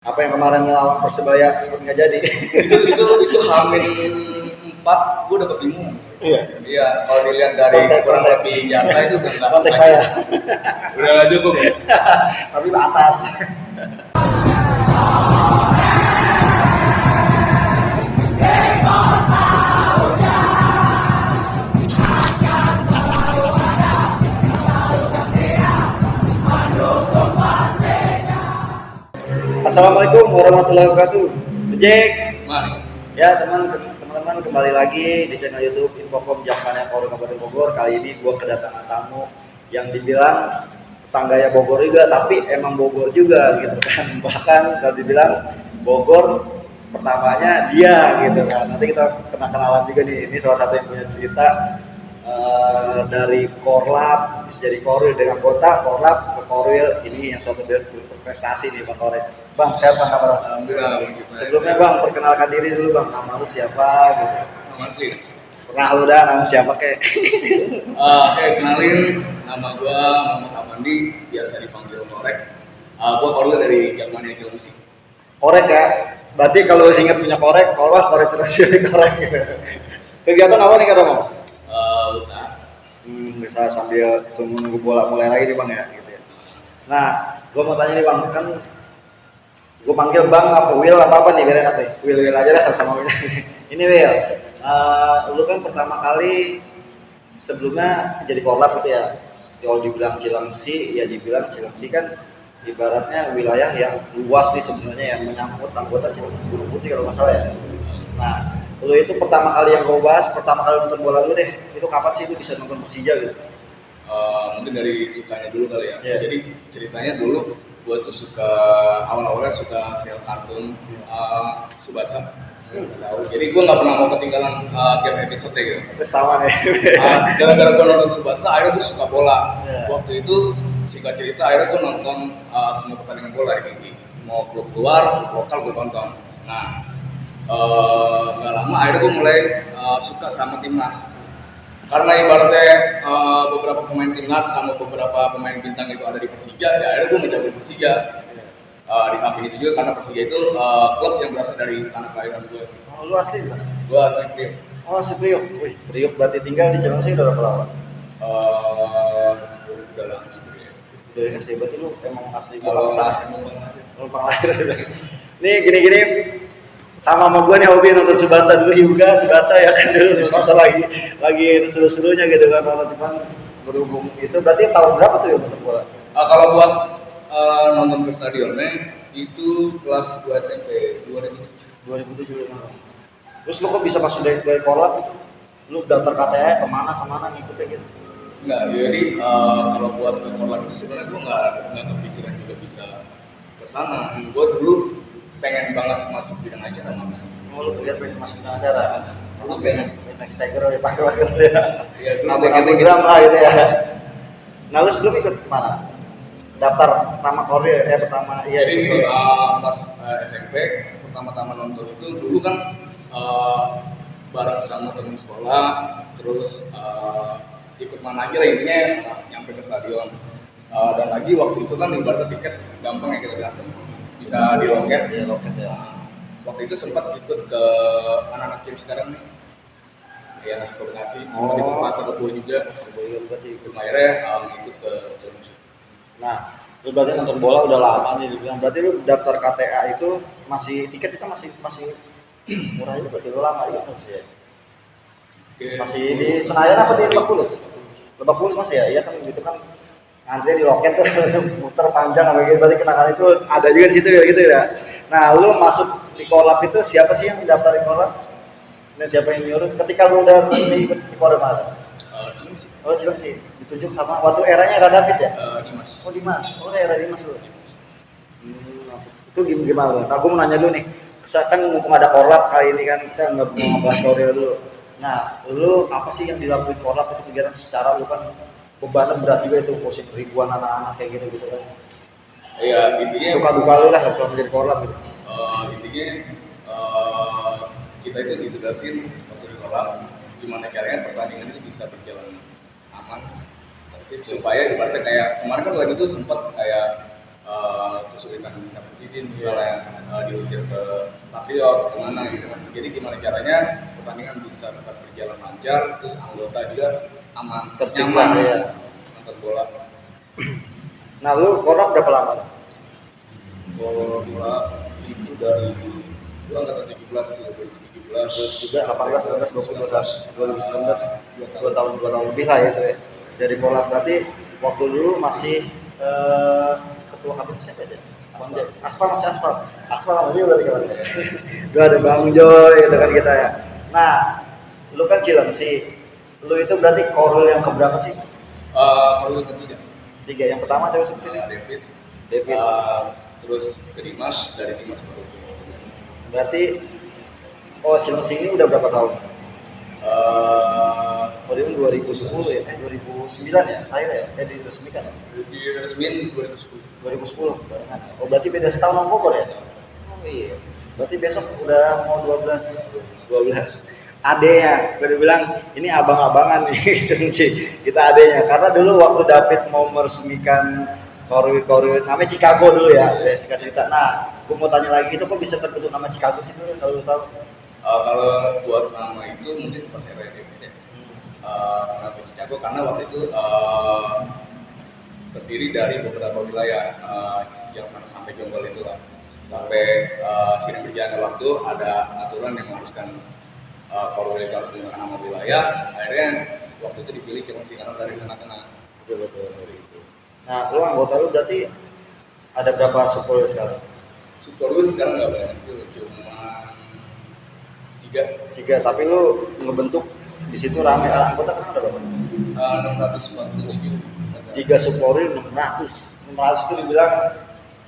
Apa yang kemarin ngelawan Persebaya sempat nggak jadi? itu Hamin 4 gue udah kebingungan. Iya. Iya, kalau dilihat dari kurang lebih jatah itu udah nggak Konteks saya. udah nggak cukup ya. Tapi atas. Assalamualaikum warahmatullahi wabarakatuh. Jack. Mari. Ya teman-teman kembali lagi di channel YouTube Infocom Jampanya Polri Kabupaten Bogor. Kali ini gua kedatangan tamu yang dibilang tetangganya Bogor juga, tapi emang Bogor juga gitu kan. Bahkan kalau dibilang Bogor pertamanya dia gitu kan. Nanti kita pernah kenalan juga nih. Ini salah satu yang punya cerita dari Korlap bisa jadi Korwil, dari anggota Korlap ke Korwil. Ini yang suatu berprestasi nih Bang Korwil. Bang, sehat Bang kabar? Alhamdulillah. Sebelumnya Bang, perkenalkan diri dulu Bang. Nama lu siapa gitu? Masih. Serah lu dah, nama siapa kek? Oke, kenalin, nama gua Muhammad Afandi, biasa dipanggil Korek. Gua Korwil dari Jakmania Cilengsi. Korek ya? Berarti kalau ingat punya korek, korek terus jadi korek gitu. Kegiatan apa nih kata Bang? Usaha. Bisa sambil menunggu bola mulai lagi nih Bang ya gitu ya. Nah, gua mau tanya nih Bang, kan gue panggil Bang apa Will apa nih, biarin apa ya? Will aja lah sama-sama Will. Ini Will, lu kan pertama kali sebelumnya jadi korlap gitu ya. Kalau dibilang Cilengsi, ya dibilang Cilengsi kan ibaratnya wilayah yang luas nih sebenarnya, yang menyangkut anggota Cilengsi Gunung Putri kalau nggak salah ya. Nah, lu itu pertama kali yang gue bahas, pertama kali nonton bola lu deh, itu kapan sih lu bisa nonton Persija gitu? Mungkin dari sukanya dulu kali ya. Yeah. Jadi ceritanya dulu gue tuh suka awalnya suka serial kartun Tsubasa. Tahu. Jadi gue nggak pernah mau ketinggalan tiap episode gitu. Sama nih. Gara-gara gue nonton Tsubasa, akhirnya gue suka bola. Yeah. Waktu itu singkat cerita, akhirnya gue nonton semua pertandingan bola di TV. Mau klub luar, lokal gue tonton. Nah, nggak lama akhirnya gue mulai suka sama timnas. Karena ibaratnya beberapa pemain timnas sama beberapa pemain bintang itu ada di Persija, ya akhirnya gue ngejagoin Persija. Di samping itu juga karena Persija itu klub yang berasal dari tanah kelahiran gue. Oh, lu asli kan? Gue asli Priok. Oh, asli Priok. Wih, Priok berarti tinggal di Cilengsi udah berapa lama? Udah lama sih Priok. Dari SD, berarti lu emang asli Kalau bangsa. numpang Lahir. Nih gini-gini sama gue nih hobi nonton Tsubasa dulu juga, Tsubasa ya kan dulu nonton lagi seru-serunya gitu kan, nonton cuman berhubung itu berarti tahun berapa tuh ya nonton bola? Kalau buat nonton ke stadionnya itu kelas 2 SMP 2007 nonton. Terus lu kok bisa masuk dari Korlap itu? Lu daftar KTA kemana ngikutnya gitu? Enggak, jadi kalau buat ke Korlap itu sebenarnya gue nggak kepikiran juga bisa ke sana. Gue dulu pengen banget masuk bidang acara makanya. Oh, lu kerja pengen masuk bidang acara? Lu pengen next tiger ya pakai ya. Iya, Nabung gram lah gitu ya. Nah, lu sebelum ikut mana? Daftar pertama Korwil pertama iya. Jadi gini, pas SMP pertama-tama nonton itu dulu kan bareng sama temen sekolah, terus ikut mana aja lah intinya nyampe ke stadion. Dan lagi waktu itu kan ibaratnya tiket gampang ya kita datang, bisa di loket. Iya, loket ya. Waktu itu sempat ikut ke anak-anak tim sekarang nih, ya nasi koordinasi, sempat ikut masa kedua juga. Berarti akhirnya ikut ke Cilengsi. Nah, lu berarti nonton bola udah lama nih dibilang. Berarti lu daftar KTA itu masih tiket kita masih murah itu, berarti lu lama itu sih ya. Masih di Senayan apa di Lebak Bulus? Lebak Bulus masih ya? Iya kan gitu kan ngantri di loket tuh muter panjang apa gitu, berarti kenangan itu ada juga di situ ya gitu ya. Nah, lu masuk di Korlap itu siapa sih yang daftar di Korlap? Dan siapa yang nyuruh? Ketika lu udah resmi ikut di Korlap mana? Cilengsi. Oh, Cilengsi. Ditunjuk sama waktu eranya era David ya? Dimas. Oh, Dimas. Oh, era Dimas lu. Itu gimana lu? Nah, gue mau nanya dulu nih. Kan mumpung ada Korlap kali ini kan kita nggak mau ngebahas Korwil dulu. Nah, lu apa sih yang dilakuin Korlap itu kegiatan secara lu kan bebannya berat juga itu, posisi ribuan anak-anak kayak gitu kan. Iya, intinya Suka duka lu lah kalau menjadi Korlap gitu. Intinya kita itu ditugasin waktu di Korlap gimana caranya pertandingan itu bisa berjalan aman, tertib, supaya ibaratnya kayak kemarin kan lagi tuh sempat kayak kesulitan minta izin misalnya diusir ke Patriot kemana gitu kan. Jadi gimana caranya pertandingan bisa tetap berjalan lancar, terus anggota juga aman, Tertib nyaman lah, ya. nonton bola. Nah, lu korlap berapa lama tuh? Kalau bola itu dari gua angkatan 17 sih, 2017, 18, 19, 20, 2019, 2 tahun, 2 tahun lebih lah ya itu ya. Dari korlap berarti waktu dulu masih ketua KPI siapa ya? Aspal masih aspal. Aspal sama dia berarti kan. Udah ada Bang Joy gitu kan kita ya. Nah, lu kan Cilengsi. Lu itu berarti korul yang keberapa sih? Perlu ketiga. Ketiga. Yang pertama coba sebutin ya. David, David. terus ke Dimas, dari Dimas baru ke Berarti Cilengsi ini udah berapa tahun? Oh, dia 2010 ya? 2009 ya? Akhir ya? Diresmikan ya? diresmiin 2010. 2010 barengan. Oh, berarti beda setahun sama Bogor ya? Oh iya. Berarti besok udah mau 12. Adenya, gue bilang ini abang-abangan nih, sih. Kita adenya. Karena dulu waktu David mau meresmikan Korwil, namanya Chicago dulu ya, singkat cerita. Nah, gue mau tanya lagi, itu kok bisa terbentuk nama Chicago sih dulu, kalau lu tahu? Kalau buat nama itu mungkin pas era David ya. Kenapa Chicago? Karena waktu itu terdiri dari beberapa wilayah yang sampai Jonggol itu lah. Sampai sering berjalannya waktu ada aturan yang mengharuskan Korwil itu harus menggunakan nama wilayah. Akhirnya waktu itu dipilih Cilengsi karena dari tengah-tengah. Betul. Itu. Nah, lu anggota lu berarti ada berapa supporter sekarang? Superwil sekarang nggak banyak itu, cuma 3. Tapi lu ngebentuk di situ rame anggota kan ada berapa? 647. 3 supporter 600 itu dibilang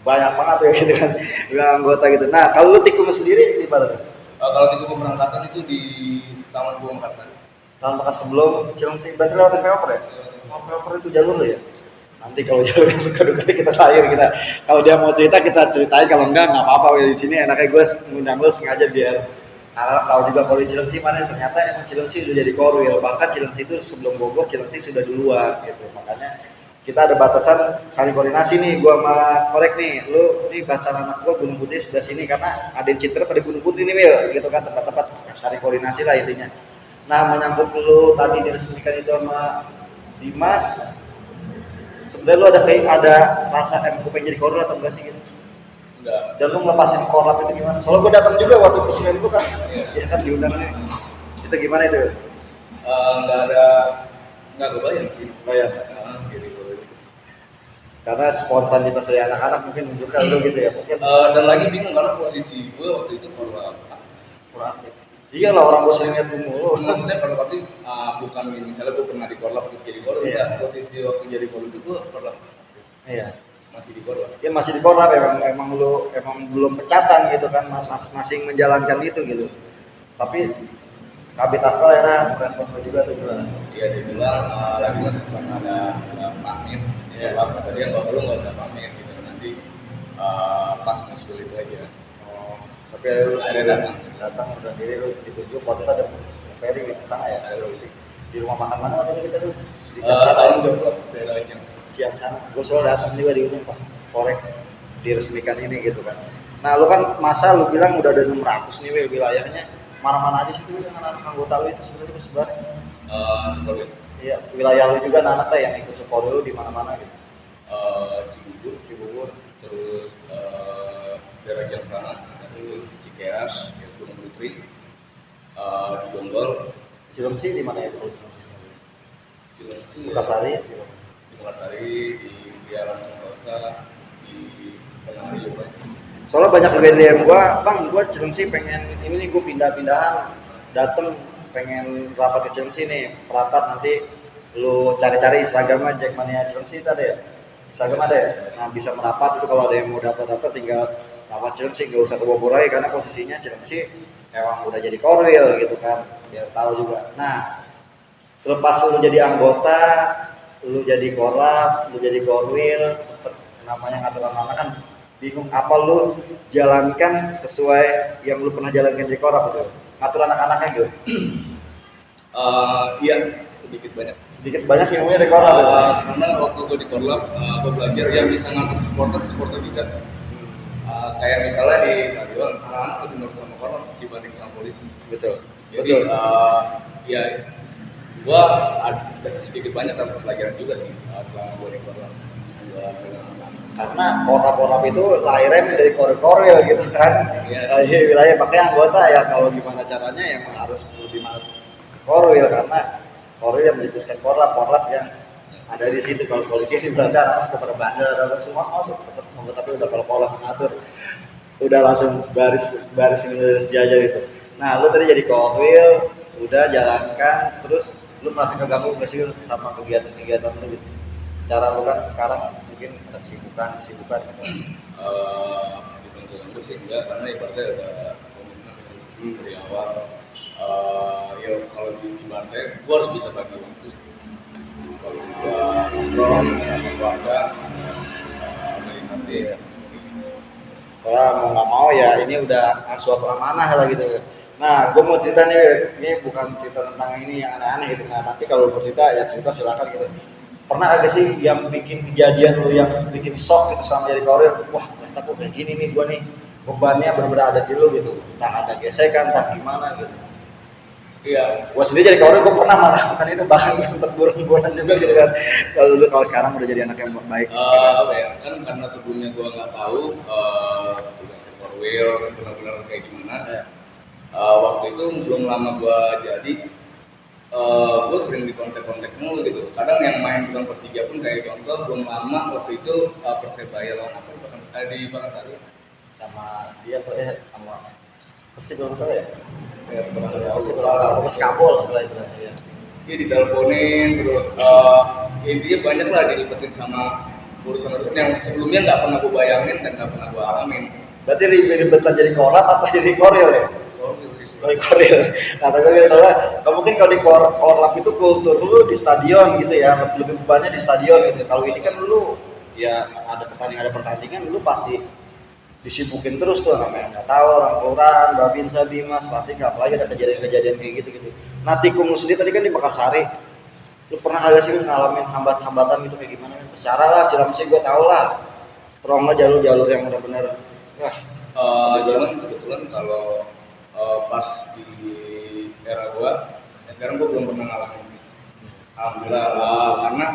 banyak banget ya gitu kan, bilang anggota gitu. Nah, kalau lu tikum sendiri di mana tuh? Kalau tiga pemberangkatan itu di Taman Buah Makassar. Tahun bekas sebelum Cilengsi, berarti lewatin Pelopor ya? Pelopor itu jalur lu ya? Nanti kalau jalur yang suka duka kita terakhir kita. Kalau dia mau cerita kita ceritain, kalau enggak apa-apa. Di sini enaknya gue ngundang lu sengaja biar anak tahu juga kalau di Cilengsi mana. Ternyata emang Cilengsi udah jadi korwil. Bahkan Cilengsi itu sebelum Bogor, Cilengsi sudah duluan gitu. Makanya kita ada batasan saling koordinasi nih. Gua sama korek nih, lu nih bacaan anak gua Gunung Putri sebelah sini karena ada Citra pada Gunung Putri nih Wil, gitu kan, tempat-tempat saling koordinasi lah intinya. Nah, menyangkut lu tadi diresmikan itu sama Dimas, sebenarnya lu ada rasa gue pengen jadi korlap atau enggak sih gitu? Enggak. Dan lu ngelepasin korlap itu gimana? Soalnya gue datang juga waktu presiden itu kan, ya kan diundangnya. Itu gimana itu? Nggak kebayang sih. Bayang. Jadi Karena spontanitas dari anak-anak mungkin menunjukkan lu gitu ya, mungkin. dan lagi bingung karena posisi gue waktu itu kurang aktif. Iya lah, orang gue sering lihat lu mulu. Maksudnya kalau waktu bukan misalnya gue pernah di korlap terus jadi korlap, Iya. posisi waktu jadi korlap itu gue korlap. Iya. Masih di korlap. Ya masih di korlap, emang lu belum pecatan gitu kan, masih menjalankan itu gitu. Tapi Kabit Aspal era merespon lu juga tuh gimana? Iya, dia bilang lagi lah sempat ada istilah pamit. Iya. Kata dia nggak usah pamit gitu, nanti pas muskul itu aja. Oh, tapi lu Akhirnya datang udah diri lu ditunjuk waktu itu ada ferry di sana ya, ada lu sih di rumah makan mana waktu itu kita tuh di Saung Jogja daerah Ciang sana. Gue selalu datang juga diundang pas korek diresmikan ini gitu kan. Nah, lu kan masa lu bilang udah ada 600 nih Wil, wilayahnya mana-mana aja sih tuh yang anak anggota lu itu sebenarnya sebar. seperti Iya, wilayah lu juga anak-anak yang ikut support lu di mana-mana gitu. Cibubur, terus daerah Jaksana, itu Cikeas, Gunung Putri, di Jonggol, Cilengsi di mana ya kalau Cilengsi, Bukasari, di Makassari, di Alam Sentosa, di Penari juga. Soalnya banyak yang DM gua, bang, gua Cilengsi pengen ini nih, gua pindah-pindahan, dateng pengen rapat ke Cilengsi nih, rapat nanti lu cari-cari Instagramnya Jackmania Cilengsi itu ada ya, Instagram ada ya, nah bisa merapat itu kalau ada yang mau dapat tinggal rapat Cilengsi, nggak usah ke Bogor lagi karena posisinya Cilengsi emang udah jadi korwil gitu kan, biar tahu juga. Nah, selepas lu jadi anggota, lu jadi korlap, lu jadi korwil, sempet namanya ngatur anak-anak kan bingung apa lu jalankan sesuai yang lu pernah jalankan di korlap itu, ngatur anak-anaknya gitu. Iya, sedikit banyak ilmunya dari korlap ya? karena waktu gue di korlap gue belajar ya bisa ngatur supporter juga. Kayak misalnya di stadion anak-anak lebih nurut sama korlap dibanding sama polisi. Betul. Jadi ya gua ada sedikit banyak dapat pelajaran juga sih selama gua di korlap. Karena korlap itu lahirnya dari koril gitu kan. Iya. Di wilayah makanya anggota ya kalau gimana caranya ya emang harus lebih masuk ke koril karena koril yang mencetuskan korlap yang ada di situ. Kalau polisi di Belanda harus ke bandar harus semua masuk tetap, tapi udah kalau korlap mengatur udah langsung baris sejajar itu. Nah lu tadi jadi koril udah jalankan terus lu merasa keganggu nggak sih sama kegiatan lu gitu? Cara lu kan sekarang mungkin ada kesibukan gitu. Dibantu sih enggak karena ibaratnya ada komitmen dari awal. Ya kalau di partai gua harus bisa bagi waktu sih. Kalau gua nongkrong sama keluarga organisasi soalnya mau nggak mau ya ini udah suatu amanah lah gitu. Nah, gue mau cerita nih, ini bukan cerita tentang ini yang aneh-aneh gitu. Nah, tapi kalau mau cerita ya cerita silakan gitu. Pernah agak sih yang bikin kejadian lu yang bikin shock gitu sama jadi koril? Wah, ternyata kok kayak gini nih gue nih, bebannya benar-benar ada di lu gitu. Entah ada gesekan, entah gimana gitu. Iya. Gue sendiri jadi koril, gue pernah melakukan itu, bahkan gue sempet buron-buronan juga gitu kan. Kalau sekarang udah jadi anak yang baik. Apa ya? Kan karena sebelumnya gue nggak tahu tugasnya korwil benar-benar kayak gimana. Ya. Waktu itu belum lama gua jadi gue sering di kontak mulu gitu. Kadang yang main bukan Persija pun kayak contoh belum lama waktu itu Persebaya lawan apa di Pakansari sama dia sama Persib belum salah ya? Persib Persib Kabul masalah itu ya. Dia diteleponin terus intinya banyak lah dilipetin sama urusan-urusan yang sebelumnya nggak pernah gue bayangin dan nggak pernah gue alamin. Berarti ribetan jadi korlap atau jadi koril ya? Koril. Kata gue gitu soalnya mungkin kalau di korlap itu kultur lu di stadion gitu ya, lebih bebannya di stadion gitu. Kalau ini kan lu ya ada pertandingan lu pasti disibukin terus tuh namanya nggak tahu orang kelurahan, Babinsa, Bimas, pasti apalagi ada kejadian kayak gitu. Nah tikung lu sendiri tadi kan di Makassari, lu pernah agak sih ngalamin hambatan gitu kayak gimana? Secara lah Cilamsi gue tau lah, strong lah jalur yang benar-benar wah. Kebetulan kalau pas di era gua, ya sekarang gua belum pernah ngalamin sih. Alhamdulillah karena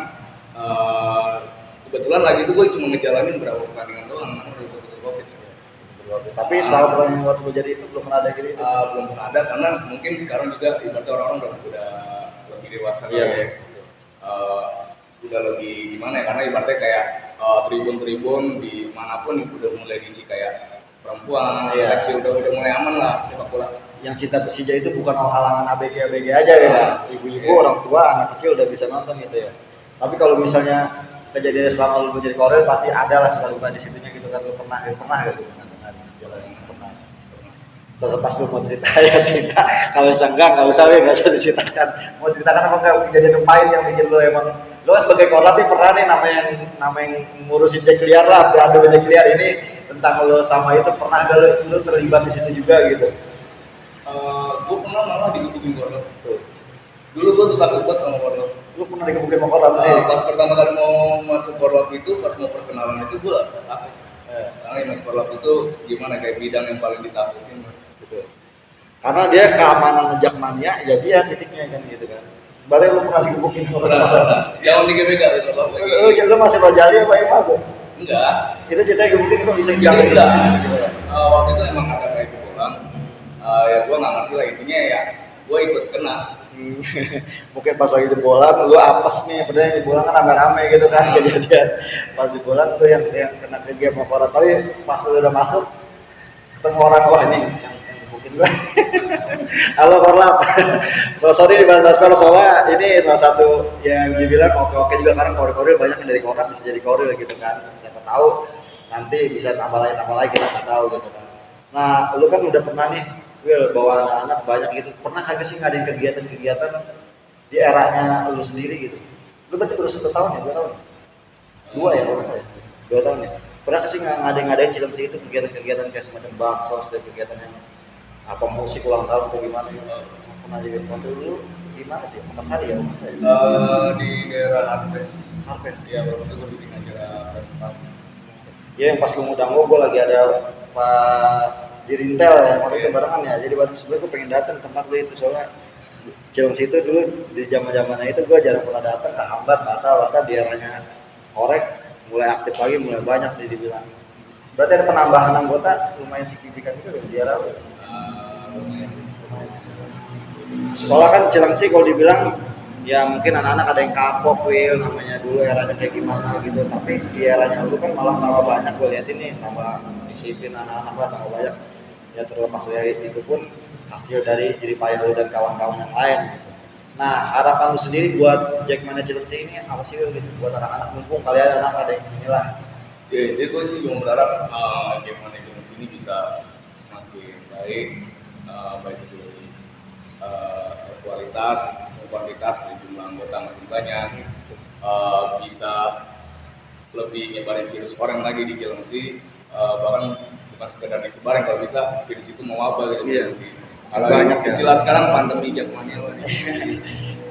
kebetulan lagi itu gua cuma ngejalanin berapa pertandingan doang, namun udah itu COVID. Tapi selama pertandingan waktu jadi itu belum pernah ada gitu. Belum pernah ada karena mungkin sekarang juga ibaratnya orang-orang udah lebih dewasa ya. Udah lebih gimana ya karena ibaratnya kayak tribun di manapun udah mulai diisi kayak perempuan, kecil udah mulai aman lah sepak bola. Yang cinta Persija itu bukan kalangan ABG aja ya, ibu-ibu, orang tua, anak kecil udah bisa nonton gitu ya. Tapi kalau misalnya kejadian selama lu menjadi koril pasti ada lah suka luka di situnya gitu kan, lu pernah gitu kan jalan pernah. Terus pas lu mau cerita ya cerita, kalau enggak usah nggak usah diceritakan. Mau ceritakan apa enggak kejadian pahit yang bikin lu emang lu sebagai korlap nih pernah nih namanya ngurusin cek liar lah, beradu cek liar ini tentang lo sama itu pernah gak lu terlibat di situ juga gitu? Gue pernah malah digebukin korlap. Dulu gue tuh takut banget sama korlap. Lu pernah digebukin sama korlap sih? Pas pertama kali mau masuk korlap itu, pas mau perkenalan itu gue takut. Karena image korlap itu gimana kayak bidang yang paling ditakutin. Gitu. Karena dia keamanan Jakmania, ya dia titiknya kan gitu kan. Berarti lu pernah digebukin sama korlap? Jangan digebekan itu korlap. Lu masih belajar apa Imal tuh? Enggak. Itu ceritanya gebukin kok bisa enggak. Waktu itu emang ada kayak jebolan. Ya gue nggak ngerti lah intinya ya gue ikut kena. Mungkin pas lagi jebolan lu apes nih, padahal jebolan kan rame-rame gitu kan kejadian. Pas jebolan tuh yang kena ke game sama orang, tapi pas lu udah masuk ketemu orang wah ini yang gebukin gua. Halo korlap. Sorry dibahas korlap soalnya ini salah satu yang dibilang oke juga karena koril banyak yang dari korlap bisa jadi koril gitu kan. Siapa tahu nanti bisa tambah lagi kita nggak tahu gitu kan. Nah, lu kan udah pernah nih Will bawa anak-anak banyak gitu. Pernah kagak sih ngadain kegiatan-kegiatan di eranya lu sendiri gitu? Lu berarti baru 1 tahun ya, 2 tahun? 2 ya kalau saya. 2 tahun ya. Pernah sih ngadain Cilemsi itu kegiatan-kegiatan kayak semacam bansos dan kegiatan yang apa musik ulang tahun atau gimana gitu? Pernah juga waktu dulu di mana dia? Makassar ya, Makassar. Di daerah Harvest. ya waktu itu gue bikin acara tempat. Ya yang pas lu ngundang gue lagi ada Pak Dirintel ya, waktu itu barengan ya. Jadi waktu sebenarnya gue pengen datang tempat lu itu soalnya Cilengsi itu dulu di zaman-zamannya itu gue jarang pernah datang, kehambat, batal daerahnya korek, mulai aktif lagi, mulai banyak dibilang. Berarti ada penambahan anggota lumayan signifikan juga di daerah lu. Lumayan. Soalnya kan Cilengsi kalau dibilang ya mungkin anak-anak ada yang kapok Will, namanya dulu eranya kayak gimana gitu, tapi di eranya lu kan malah tambah banyak gue lihat ini, tambah disiplin anak-anak lah, tambah banyak ya, terlepas dari itu pun hasil dari jerih payah lu dan kawan-kawan yang lain gitu. Nah harapan lu sendiri buat Jackmania Cilengsi ini apa sih Will gitu, buat anak-anak mumpung kalian anak ada yang inilah. Ya itu gue sih cuma berharap game manajemen sini bisa semakin baik, baik itu dari kualitas maupun kuantitas, jumlah anggota makin banyak, bisa lebih nyebarin virus orang lagi di Cilengsi, bahkan bukan sekedar disebarin, kalau bisa virus itu mewabah gitu. Iya. Kalau Banyak ya. istilah sekarang pandemi Jackmania lah.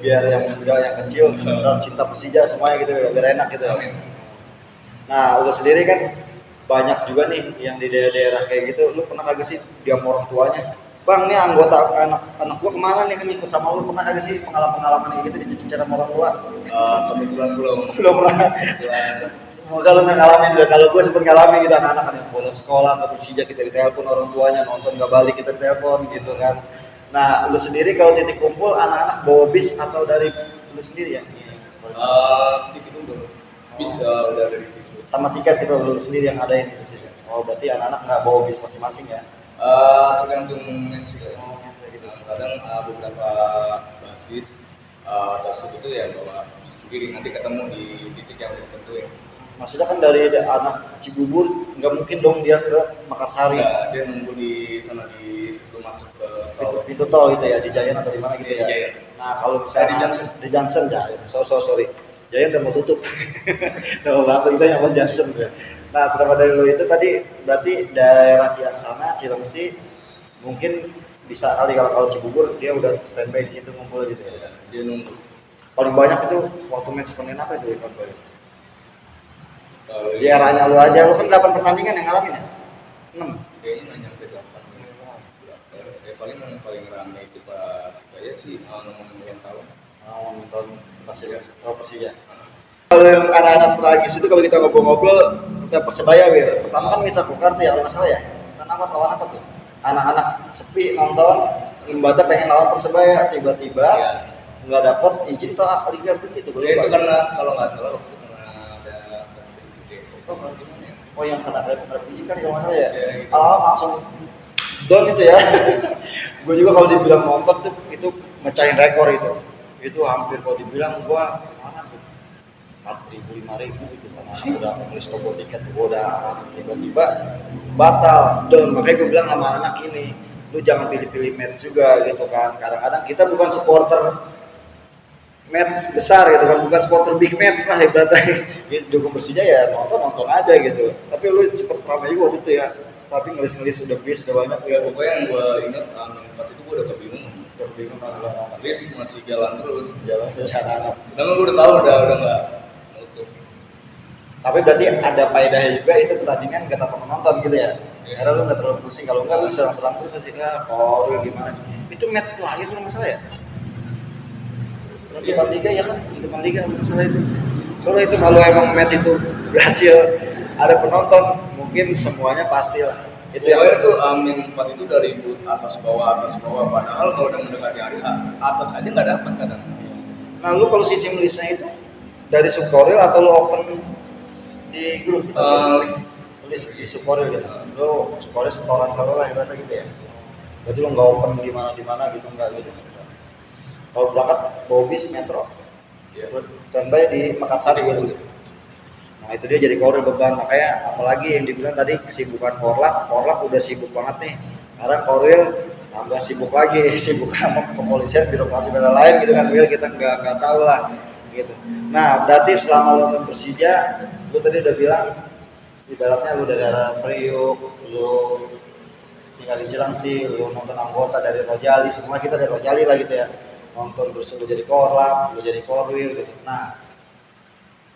Biar yang muda yang kecil benar cinta Persija semuanya gitu biar enak gitu. Amin. Nah, lu sendiri kan banyak juga nih yang di daerah-daerah kayak gitu. Lu pernah kagak sih diam orang tuanya? Bang, ini anggota anak gua kemana nih kan ikut sama lu, pernah kagak sih pengalaman kayak gitu dicecer sama orang tua? Kebetulan belum. Belum pernah. Kebetulan. Semoga lu nggak ngalamin deh. Kalau gua sempet ngalamin gitu, anak-anak kan yang bolos sekolah atau Persija kita ditelepon orang tuanya, nonton nggak balik kita ditelepon gitu kan. Nah, lu sendiri kalau titik kumpul anak-anak bawa bis atau dari lu sendiri ya? Titik undur. Bis udah dari titik. Sama tiket gitu lu sendiri yang adain di sini. Oh, berarti anak-anak nggak bawa bis masing-masing ya? Tergantung match juga. Gitu. Kadang beberapa basis tersebut itu ya bawa bis sendiri, nanti ketemu di titik yang udah ditentuin. Maksudnya kan dari anak Cibubur nggak mungkin dong dia ke Makassari. Enggak, dia nunggu di sana sebelum masuk ke tol. Itu tol gitu ya, di Giant atau di mana gitu ya. Di Giant. Nah, kalau misalnya Di Johnson. Di Johnson Giant. Sorry. Giant udah mau tutup. Udah banget kita yang mau Johnson ya. Nah, terlepas dari lo itu tadi berarti daerah Ciansana, Cilengsi mungkin bisa kali kalau Cibubur dia udah standby di situ ngumpul gitu ya. Ya, dia nunggu. Paling banyak itu waktu match Senin apa itu Ivan Boy? Kalau Di eranya lu aja, lu kan 8 pertandingan yang ngalamin ya? 6. kayaknya nggak nyampe 8. Paling ramai itu pas saya sih ngomong ulang tahun. Nonton Persija. Kalau yang anak-anak tragis itu kalau kita ngobrol-ngobrol kita Persebaya Wil. Pertama kan Mitra Kukar tuh ya kalau nggak salah ya. Kan lawan apa tuh? Anak-anak sepi nonton, Limbata pengen lawan Persebaya, tiba-tiba nggak dapet izin tuh Liga begitu. Itu karena kalau nggak salah waktu itu karena ada gimana ya? Oh yang kena izin kan kalau nggak salah ya. Ya, gitu. Langsung down itu ya. Gue juga kalau dibilang nonton tuh itu mecahin rekor itu. Itu hampir kalau dibilang gua mana tuh 4.000 5.000 gitu kan, udah nulis toko tiket tuh udah tiba-tiba batal. Dan makanya gue bilang sama anak ini, lu jangan pilih-pilih match juga gitu kan. Kadang-kadang kita bukan supporter match besar gitu kan, bukan supporter big match lah ibaratnya. Dukung Persija ya nonton aja gitu. Tapi lu cepet ramai juga waktu itu ya. Tapi ngelis udah bis udah banyak Ya pokoknya yang gue ingat tempat itu gue udah kebingungan. Udah bingung kan List masih jalan terus. jalan anak. Sedangkan gue udah tahu udah nggak nutup. Tapi berarti ada faedahnya juga itu pertandingan gak tanpa penonton gitu ya. Karena lu gak terlalu pusing, kalau enggak lu serang-serang terus pasti gimana. Itu match terakhir kalau masalah ya. Depan liga ya kan, depan liga masalah itu. Soalnya itu kalau emang match itu berhasil ada penonton, mungkin semuanya pasti lah. Itu Pokoknya yang tuh Amin 4 itu dari atas bawah, padahal kalau udah mendekati hari atas aja nggak dapat kadang. Nah lu kalau sistem listnya itu dari subkoril atau lu open di grup? List di subkoril gitu. Lu subkoril setoran kalau lah ibaratnya gitu ya. Berarti lu nggak open di mana gitu nggak gitu. Kalau berangkat bawa bis metro, standby di Makassar gitu. Nah itu dia jadi koril beban, makanya apalagi yang dibilang tadi kesibukan korlap udah sibuk banget nih. Sekarang koril tambah sibuk lagi, sibuk sama kepolisian, birokrasi dan lain gitu kan, kita nggak tahu lah gitu. Nah berarti selama lo nonton Persija, lu tadi udah bilang ibaratnya lu dari daerah Priuk, lu tinggal di Cilengsi, lu nonton anggota dari Rojali, semua kita dari Rojali lah gitu ya. nonton terus lu jadi korlap, lu jadi korwil gitu. Nah,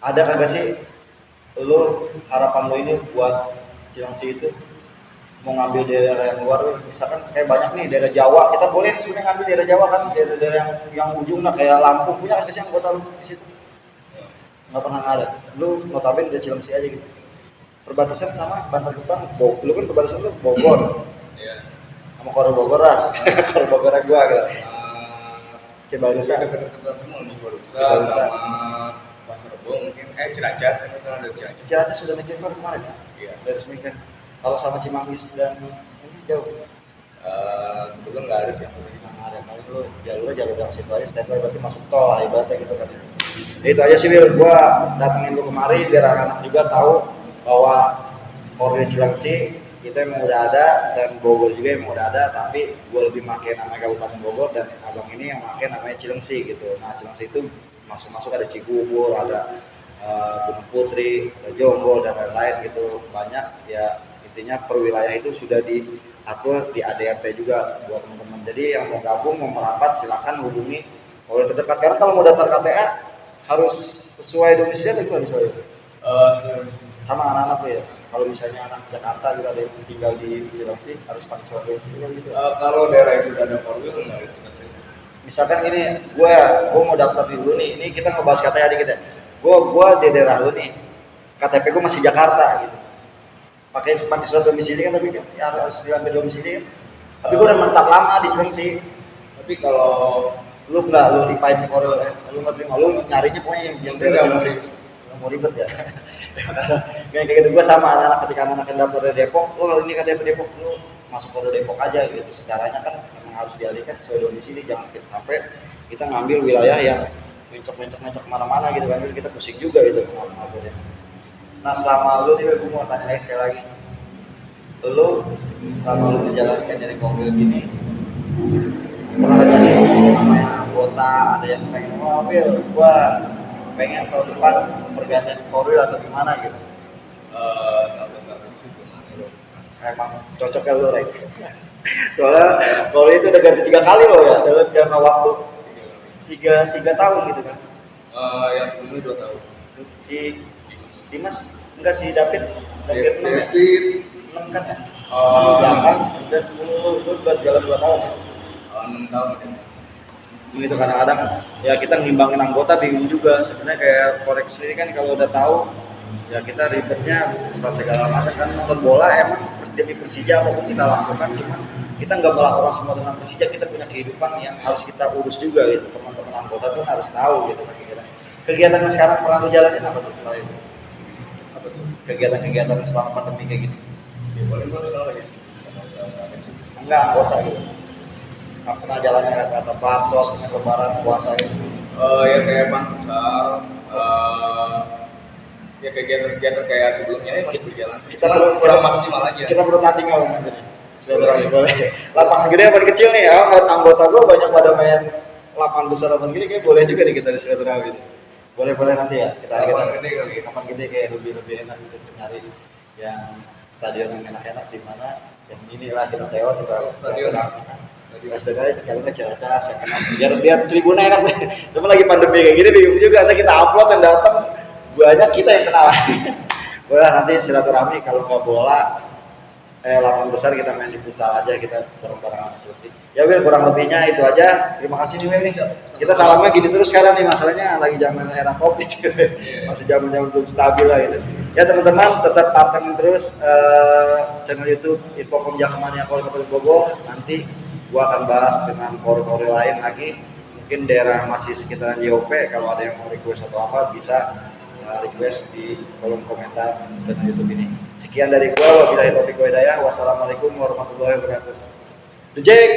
ada kagak sih lu harapan lu ini buat Cilengsi itu mau ngambil daerah yang luar, misalkan kayak banyak nih daerah Jawa, kita boleh sebenarnya ngambil daerah Jawa kan, daerah-daerah yang ujungnya kayak Lampung punya kagak sih yang kota lu di situ? Nggak pernah ada. Lu notabene udah Cilengsi aja gitu. Perbatasan sama Bantar Gebang, lu kan perbatasan lu Bogor. Iya. Sama Kor Bogor lah. Kor Bogor gua gitu. Cibarusah Dekat-dekat semua nih Barusa Cibarusah. sama Pasar Rebo mungkin Ciracas kan salah ada Ciracas. Ciracas sudah bikin kan kemarin ya? Iya. Dari resmikan. Kalau sama Cimanggis dan ini jauh. Kebetulan nggak ada sih yang kita. Nah, ada kali lu jalur dari situ aja standby berarti masuk tol lah ibaratnya gitu kan. Ya, itu aja sih Wil, gua datengin lu kemari biar anak-anak juga tahu bahwa Korwil Cilengsi itu emang udah ada dan Bogor juga emang udah ada, tapi gue lebih pakai namanya Kabupaten Bogor dan abang ini yang pakai namanya Cilengsi gitu. Nah Cilengsi itu masuk-masuk ada Cibubur, ada Gunung Putri, ada Jonggol dan lain-lain gitu, banyak ya. Intinya per wilayah itu sudah diatur di ADRT juga buat teman-teman. Jadi yang mau gabung, mau merapat silakan hubungi Korwil terdekat, karena kalau mau daftar KTA harus sesuai domisili atau gimana misalnya? Sama anak-anak tuh ya. Kalau misalnya anak Jakarta juga ada yang tinggal di Cilengsi harus pakai surat domisili gitu. Kalau daerah itu udah ada Korwil nggak ada kita terima. Misalkan gini, gue mau daftar di dulu nih. Ini kita ngebahas KTP dikit ya. Gue di daerah lu nih. KTP gue masih Jakarta gitu. Pakai surat domisili kan, tapi kan ya harus diambil domisili kan. Tapi gue udah menetap lama di Cilengsi. Tapi kalau Lu dipain ke Korwil ya. Lu nggak terima. Lu nyarinya pokoknya yang daerah Cilengsi. Mau ribet ya. Kayak gitu gue sama anak ketika anak yang daftar dari Depok, lu kalau ini kan dari Depok, lu masuk ke Depok aja gitu. Secaranya kan memang harus dialihkan sesuai domisili, jangan sampai kita ngambil wilayah yang mencok kemana-mana gitu kan, kita pusing juga gitu ngaturnya. Nah selama lu nih, gue mau tanya lagi sekali lagi, lu selama lu menjalankan dari Korwil gini, pernah ada sih namanya anggota ada yang pengen Wil, gua pengen tahun depan pergantian Korwil atau gimana gitu? sampai saat ini sih belum ada. Emang cocok ya lu Rek. Soalnya Korwil itu udah ganti 3 kali loh ya dalam jangka waktu 3 tahun gitu kan. Yang sebelumnya 2 tahun. Si Dimas enggak, si David 6 ya? David 6 kan ya? Oh. 8, 9, 10, lu udah jalan 2 tahun ya? 6 tahun ya. Itu kadang-kadang ya kita ngimbangin anggota bingung juga sebenarnya. Kayak koreksi kan kalau udah tahu ya kita ribetnya bukan segala macam kan. Nonton bola emang demi Persija apapun kita lakukan, cuman kita nggak melakukan semua tentang Persija. Kita punya kehidupan yang harus kita urus juga gitu. Teman-teman anggota pun harus tahu gitu kan. Kegiatan yang sekarang pernah lu jalanin apa tuh selain itu? Apa tuh? Kegiatan-kegiatan selama pandemi kayak gini? Ya boleh gua sekarang lagi sih sama usaha-usaha kecil. Enggak anggota gitu. Nggak pernah jalannya kata baksos, kayak lebaran, puasa itu. Ya kayak pasar, ya kegiatan-kegiatan kayak sebelumnya ini masih berjalan sih. Kita kurang maksimal aja. Kita perlu tanding nggak nanti? Silaturahmi boleh. Lapangan gede apa kecil nih ya? Anggota gue banyak pada main lapangan besar, lapangan gede, kayak boleh juga nih kita di silaturahmi. Boleh nanti ya kita Lapangan gede kali. Lapangan gede kayak lebih enak gitu, nyari yang stadion yang enak-enak di mana yang inilah kita sewa, kita Stadion. Stadion kalau nggak Ciracas yang enak, biar tribunnya enak deh. Cuma lagi pandemi kayak gini bingung juga, nanti kita upload yang datang banyak kita yang kenal. Boleh nanti silaturahmi kalau nggak bola lapangan besar kita main di futsal aja, kita bareng-bareng anak Chelsea. Ya Wil, kurang lebihnya itu aja. Terima kasih nih Wil nih. Kita salamnya gini terus sekarang nih, masalahnya lagi zaman era Covid gitu. Masih zaman-zaman belum stabil lah gitu. Ya teman-teman tetap pantengin terus channel YouTube Infocom Jakmania Korwil Kabupaten Bogor. Nanti gua akan bahas dengan Korwil lain lagi. Mungkin daerah masih sekitaran JOP, kalau ada yang mau request atau apa bisa request di kolom komentar channel YouTube ini. Sekian dari gua, wabillahi taufiq wa hidayah. Wassalamualaikum warahmatullahi wabarakatuh. The Jack.